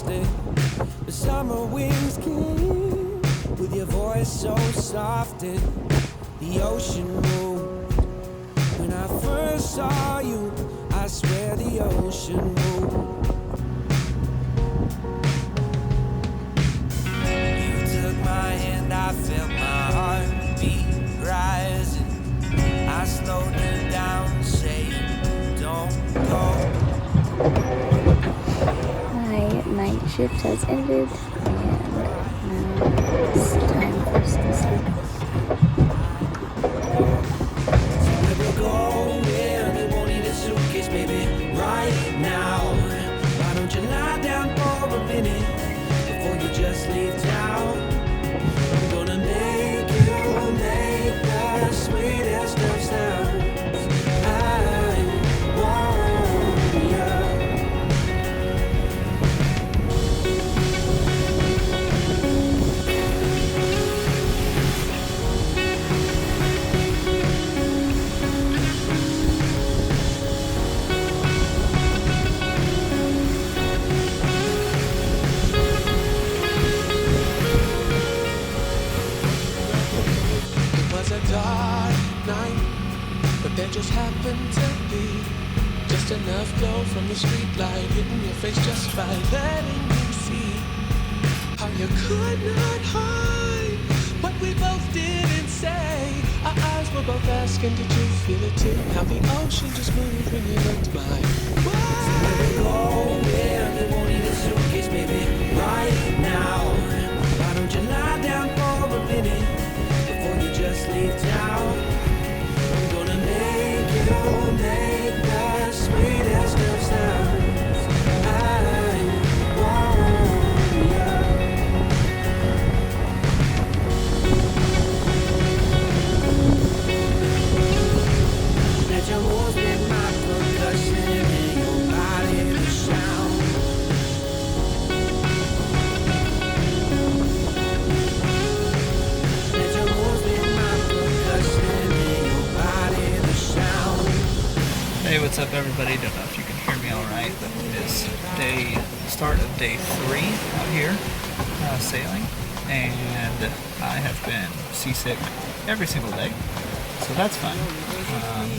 exhausted. The summer winds came with your voice so soft and the ocean moved. When I first saw you, I swear the ocean moved. You took my hand, I felt my heartbeat rising. I slowed you down, saying, don't go. My night shift has ended, and now it's time for some sleep. We're going, you won't need a suitcase, baby, right now. Why don't you lie down for a minute before you just leave town? I'm gonna make you make the sweetest of sounds. I want you. Dark night, but there just happened to be just enough glow from the street light hitting your face just by letting you see how you could not hide what we both did and say. Our eyes were both asking, did you feel it too? How the ocean just moved when you looked my way. So we're going, you won't need a suitcase, baby, right now. Why don't you lie down for a minute? Just leave town. I'm gonna make you make the sweetest of sounds. I want you. Let your moves make my percussion and your body the sound. Hey, what's up everybody? Don't know if you can hear me alright, but it is start of day 3 out here sailing, and I have been seasick every single day, so that's fun.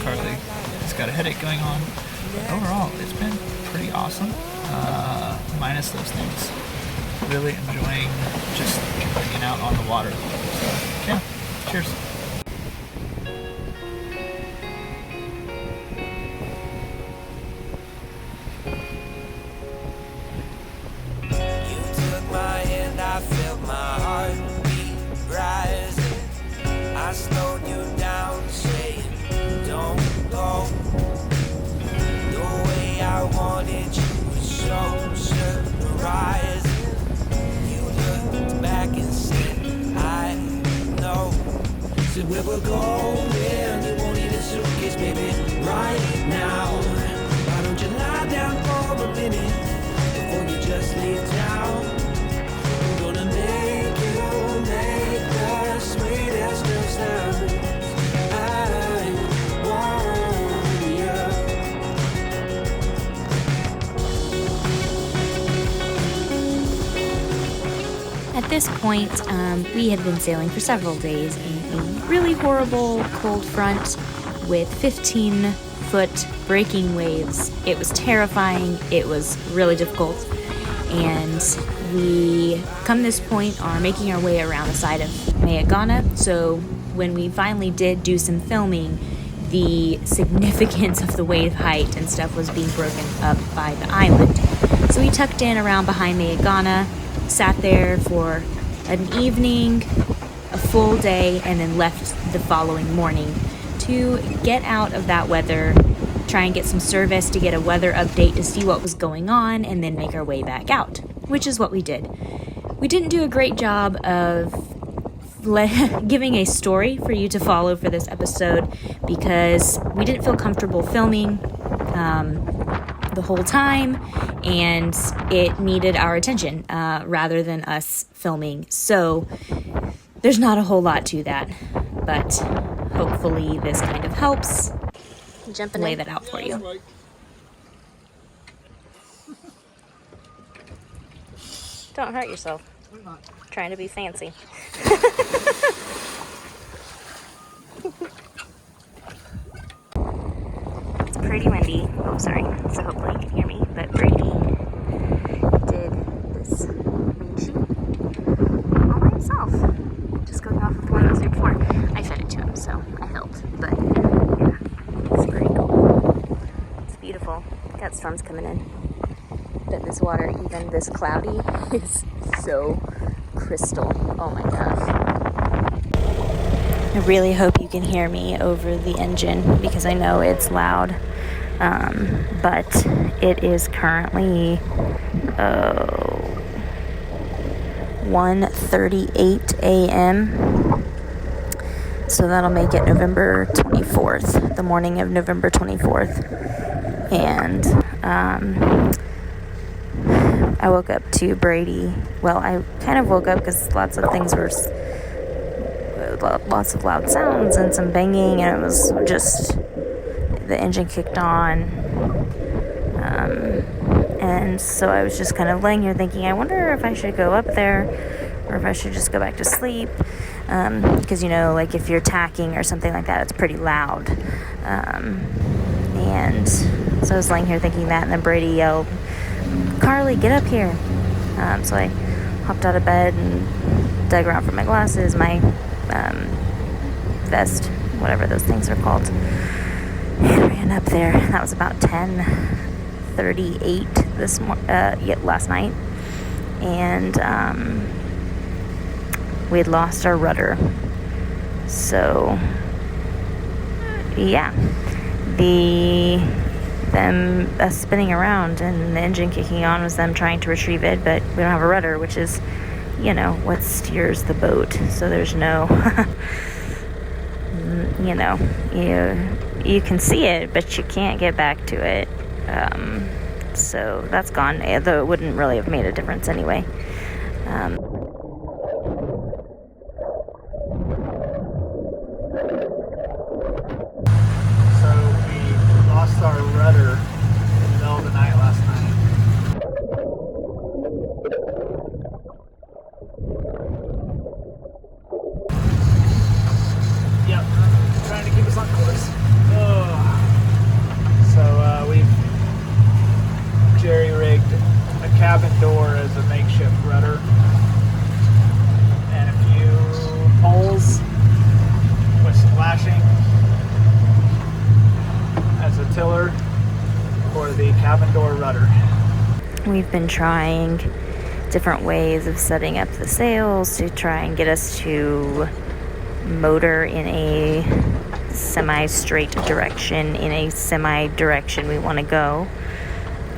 Carlie has got a headache going on, but overall it's been pretty awesome, minus those things. Really enjoying just hanging out on the water. So yeah, cheers. I felt my heartbeat rising. I slowed you down, saying, don't go. The way I wanted you was so surprising. You looked back and said, I know. Said we were going, you won't need a suitcase, baby, right now. Why don't you lie down for a minute before you just leave town? At this point, we had been sailing for several days in a really horrible cold front with 15-foot breaking waves. It was terrifying, it was really difficult, and we, come this point, are making our way around the side of Mayaguana. So when we finally did do some filming, the significance of the wave height and stuff was being broken up by the island. So we tucked in around behind Mayaguana, sat there for an evening, a full day, and then left the following morning to get out of that weather, try and get some service to get a weather update to see what was going on, and then make our way back out, which is what we did. We didn't do a great job of giving a story for you to follow for this episode because we didn't feel comfortable filming the whole time, and it needed our attention rather than us filming. So there's not a whole lot to that, but hopefully this kind of helps lay that out for you. Don't hurt yourself. I'm not. Trying to be fancy. It's pretty windy. Oh, sorry. So hopefully you can hear me. But Brady did this wind sheet all by himself. Just going off of one of those day before. I fed it to him, so I helped. But yeah, it's pretty cool. It's beautiful. Got storms coming in. But this water, even this cloudy, is so crystal. Oh my gosh. I really hope you can hear me over the engine because I know it's loud. But it is currently 1:38 a.m. So that'll make it November 24th, the morning of November 24th. And I woke up to Brady. Well, I kind of woke up because lots of loud sounds and some banging, and it was just the engine kicked on. And so I was just kind of laying here thinking, I wonder if I should go up there or if I should just go back to sleep. Because, you know, like if you're tacking or something like that, it's pretty loud. And so I was laying here thinking that, and then Brady yelled, "Carlie, get up here." So I hopped out of bed and dug around for my glasses, my vest, whatever those things are called, and ran up there. That was about 10:38 last night, and we had lost our rudder. So yeah, us spinning around and the engine kicking on was them trying to retrieve it, but we don't have a rudder, which is, you know, what steers the boat. So there's no, you know, you can see it, but you can't get back to it. So that's gone, though it wouldn't really have made a difference anyway. Our rudder in the middle of the night last night. Yep, trying to keep us on course. So we've jerry-rigged a cabin door as a makeshift rudder and a few poles with some lashing as a tiller for the cabin door rudder. We've been trying different ways of setting up the sails to try and get us to motor in a semi-straight direction, in a semi-direction we want to go.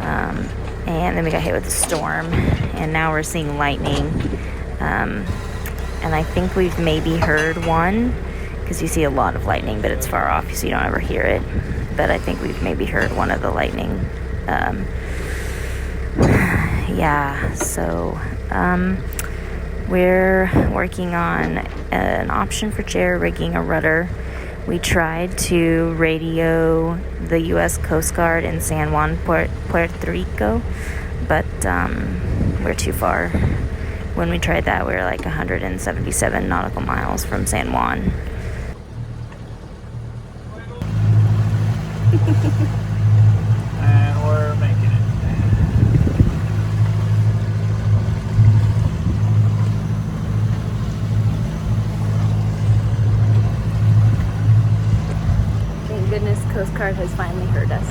And then we got hit with a storm, and now we're seeing lightning. And I think we've maybe heard one, because you see a lot of lightning, but it's far off, so you don't ever hear it. But I think we've maybe heard one of the lightning. Yeah, so we're working on an option for chair rigging a rudder. We tried to radio the U.S. Coast Guard in San Juan, Puerto Rico, but we're too far. When we tried that, we were like 177 nautical miles from San Juan. And we're making it. Thank goodness Coast Guard has finally heard us.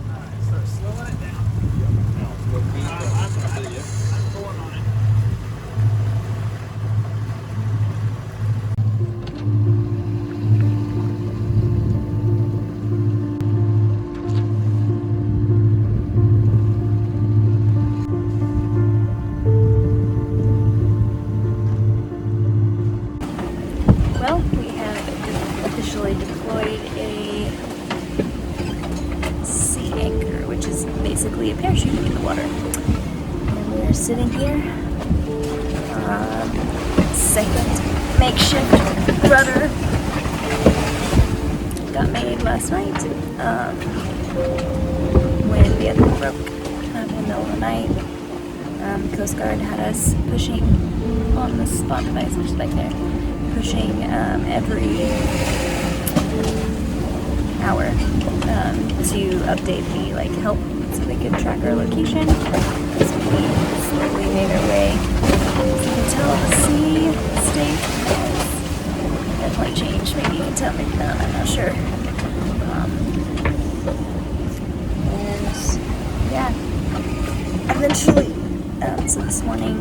Alright, so slowing it down. I'm pulling on it. Well, we have officially deployed a sea anchor, which is basically a parachute in the water. And we're sitting here, second makeshift rudder, got made last night when the other one broke in the middle of the night. Coast Guard had us pushing on the spawn device, which is back there, pushing every hour to update the help so they could track our location. So we slowly made our way. As you can tell, the sea state has definitely changed. Maybe you can tell, maybe not, I'm not sure. And yeah, eventually, so this morning,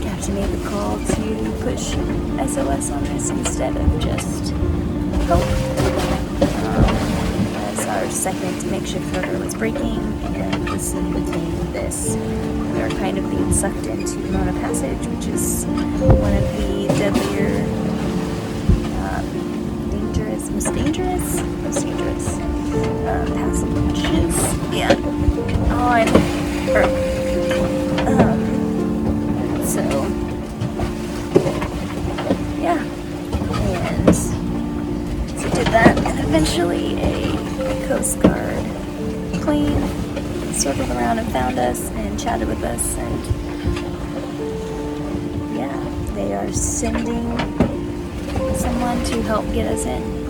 Captain made the call to push SOS on us instead of just hope. As our second makeshift rudder was breaking and the sea became this. We were kind of being sucked into Mona Passage, which is one of the deadlier, most dangerous passages, on Earth. So, yeah, and so we did that, and eventually a Coast Guard plane circled around and found us and chatted with us, and yeah, they are sending someone to help get us in.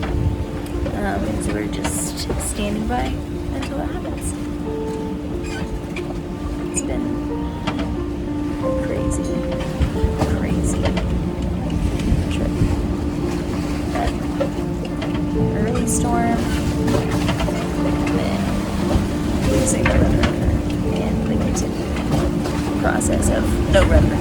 So we're just standing by until it happens. It's been crazy trip. That early storm, then losing the rudder, and the continued process of no rudder.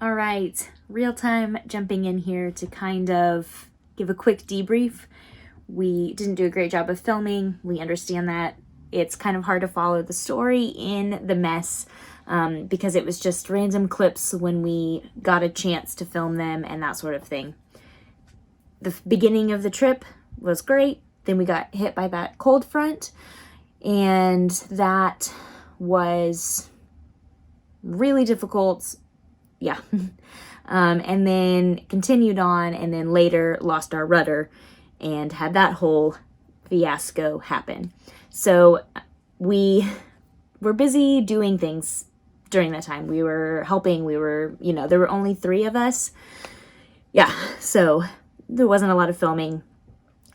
Alright, real time jumping in here to kind of give a quick debrief. We didn't do a great job of filming. We understand that. It's kind of hard to follow the story in the mess because it was just random clips when we got a chance to film them and that sort of thing. The beginning of the trip was great. Then we got hit by that cold front, and that was really difficult. Yeah. And then continued on, and then later lost our rudder and had that whole fiasco happen. So we were busy doing things during that time. We were helping, there were only 3 of us. Yeah, so there wasn't a lot of filming.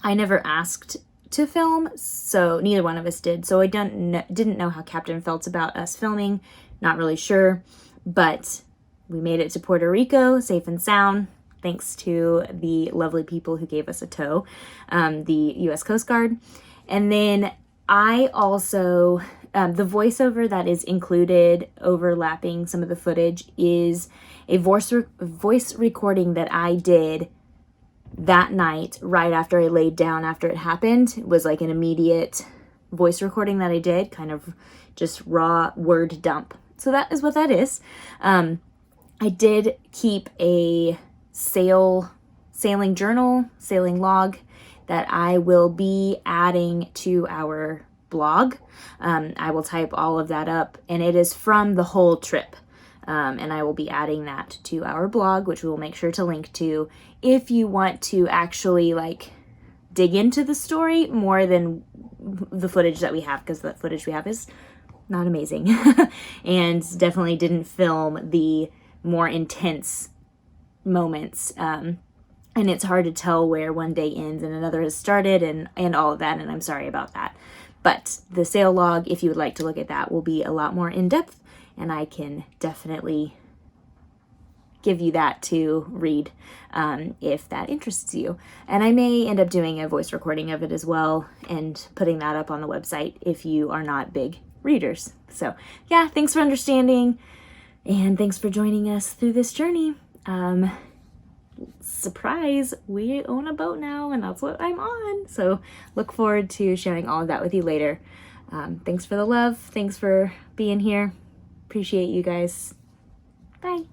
I never asked to film, so neither one of us did. So I didn't know how Captain felt about us filming. Not really sure, but we made it to Puerto Rico safe and sound, thanks to the lovely people who gave us a tow, the U.S. Coast Guard. And then I also, the voiceover that is included overlapping some of the footage is a voice recording that I did that night right after I laid down after it happened. It was like an immediate voice recording that I did, kind of just raw word dump. So that is what that is. I did keep a sailing journal, sailing log that I will be adding to our blog. I will type all of that up, and it is from the whole trip. And I will be adding that to our blog, which we will make sure to link to if you want to actually dig into the story more than the footage that we have, because the footage we have is not amazing and definitely didn't film the more intense moments. and it's hard to tell where one day ends and another has started, and all of that, and I'm sorry about that. But the sail log, if you would like to look at that, will be a lot more in-depth, and I can definitely give you that to read if that interests you. And I may end up doing a voice recording of it as well and putting that up on the website if you are not big readers. So yeah, thanks for understanding, and thanks for joining us through this journey. Surprise, we own a boat now, and that's what I'm on. So look forward to sharing all of that with you later. Thanks for the love. Thanks for being here. Appreciate you guys. Bye.